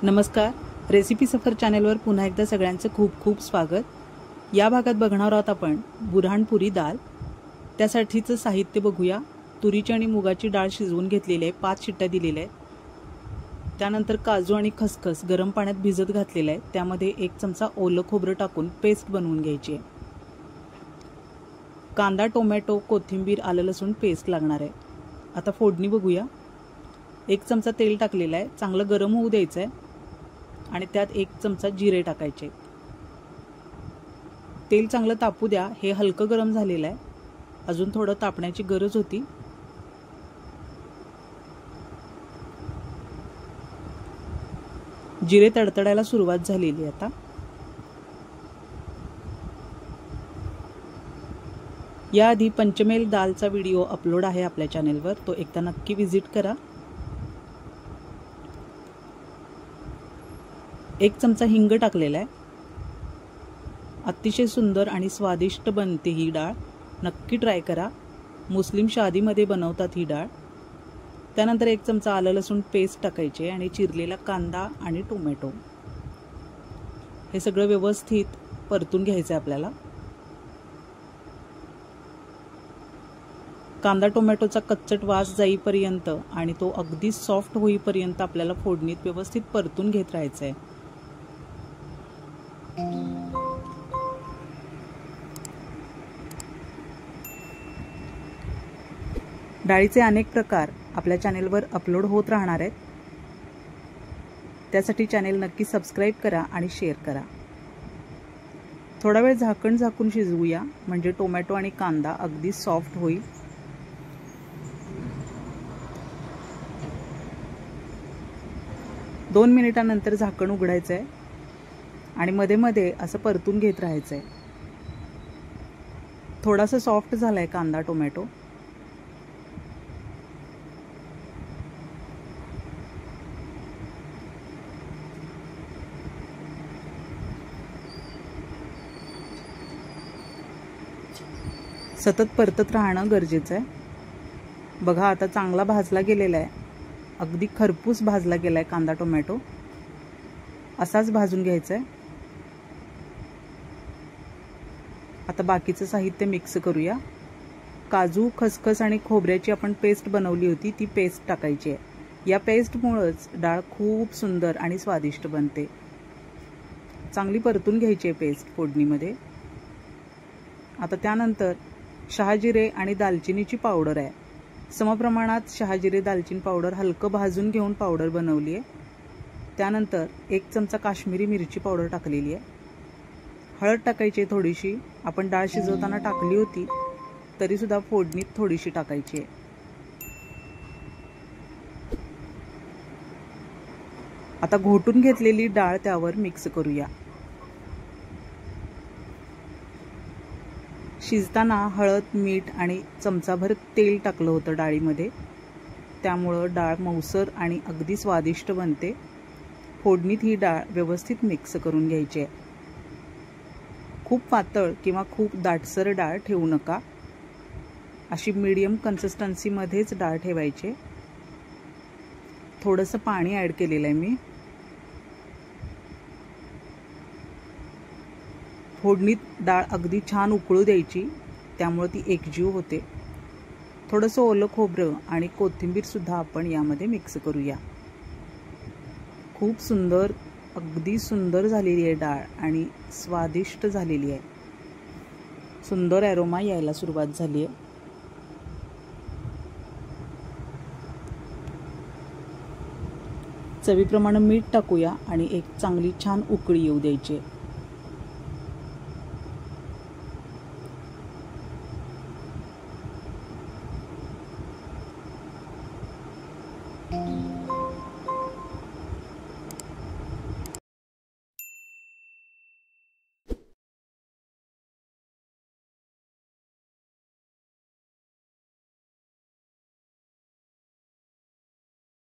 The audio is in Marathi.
नमस्कार, रेसिपी सफर चॅनलवर पुन्हा एकदा सगळ्यांचं खूप खूप स्वागत। या भागात बघणार आहोत आपण बुऱ्हाणपुरी डाळ। त्यासाठीचं साहित्य बघूया। तुरीची आणि मुगाची डाळ शिजवून घेतलेली आहे, 5 शिट्ट्या दिलेल्या आहेत। त्यानंतर काजू आणि खसखस गरम पाण्यात भिजत घातलेलं आहे, त्यामध्ये 1 चमचा ओलं खोबरं टाकून पेस्ट बनवून घ्यायची आहे। कांदा, टोमॅटो, कोथिंबीर, आलं लसूण पेस्ट लागणार आहे। आता फोडणी बघूया। 1 चमचा तेल टाकलेलं आहे, चांगलं गरम होऊ द्यायचं आहे आणि त्यात 1 चमचा जिरे टाकायचे। तेल चांगलं तापू द्या। हे हलकं गरम झालेलं आहे, अजून थोडं तापण्याची गरज होती। जिरे तडतडायला सुरुवात झालेली आता। याआधी पंचमेल दालचा व्हिडिओ अपलोड आहे आपल्या चॅनलवर, तो एकदा नक्की विजिट करा। 1 चमचा हिंग टाकलेला आहे। अतिशय सुंदर आणि स्वादिष्ट बनते ही डाळ, नक्की ट्राय करा। मुस्लिम शादीमध्ये बनवतात ही डाळ। त्यानंतर 1 चमचा आलं लसूण पेस्ट टाकायचे आणि चिरलेला कांदा आणि टोमॅटो, हे सगळं व्यवस्थित परतून घ्यायचं आपल्याला। कांदा टोमॅटोचा कच्चट वास जाईपर्यंत आणि तो अगदी सॉफ्ट होईपर्यंत आपल्याला फोडणीत व्यवस्थित परतून घेत राहायचं आहे। डाळीचे अनेक प्रकार आपल्या चॅनेलवर अपलोड होत राहणार आहेत, त्यासाठी चॅनेल नक्की सबस्क्राइब करा आणि शेअर करा। थोडा वेळ झाकण झाकून शिजवूया, म्हणजे टोमॅटो आणि कांदा अगदी सॉफ्ट होईल। दोन मिनिटांनंतर झाकण उघडायचं आहे आणि मध्ये मध्ये असं परतून घेत राहायचं आहे। थोडासा सॉफ्ट झालाय कांदा टोमॅटो। सतत परतत राहणं गरजेचं आहे। बघा आता चांगला भाजला गेलेला आहे, अगदी खरपूस भाजला गेलाय कांदा टोमॅटो, असाच भाजून घ्यायचा आहे। आता बाकीचं साहित्य मिक्स करूया। काजू, खसखस आणि खोबऱ्याची आपण पेस्ट बनवली होती, ती पेस्ट टाकायची आहे। या पेस्टमुळेच डाळ खूप सुंदर आणि स्वादिष्ट बनते। चांगली परतून घ्यायची आहे पेस्ट फोडणीमध्ये। आता त्यानंतर शहाजिरे आणि दालचिनीची पावडर आहे। समप्रमाणात शहाजिरे दालचिनी पावडर हलकं भाजून घेऊन पावडर बनवली आहे। त्यानंतर 1 चमचा काश्मीरी मिरची पावडर टाकलेली आहे। हळद टाकायची थोडीशी, आपण डाळ शिजवताना टाकली होती, तरी सुद्धा फोडणीत थोडीशी टाकायची आहे। आता घोटून घेतलेली डाळ त्यावर मिक्स करूया। शिजताना हळद, मीठ आणि चमचाभर तेल टाकलं होतं डाळीमध्ये, त्यामुळं डाळ मऊसर आणि अगदी स्वादिष्ट बनते। फोडणीत ही डाळ व्यवस्थित मिक्स करून घ्यायची आहे। खूप पातळ किंवा खूप दाटसर डाळ ठेवू नका, अशी मीडियम कन्सिस्टन्सीमध्येच डाळ ठेवायची। थोडंसं पाणी ॲड केलेलं आहे मी। फोडणीत डाळ अगदी छान उकळू द्यायची, त्यामुळे ती एकजीव होते। थोडंसं ओलं खोबरं आणि कोथिंबीर सुद्धा आपण यामध्ये मिक्स करूया। खूप सुंदर, अगदी सुंदर झालेली आहे डाळ आणि स्वादिष्ट झालेली आहे। सुंदर ॲरोमा यायला सुरुवात झाली आहे। चवीप्रमाणे मीठ टाकूया आणि एक चांगली छान उकळी येऊ द्यायची।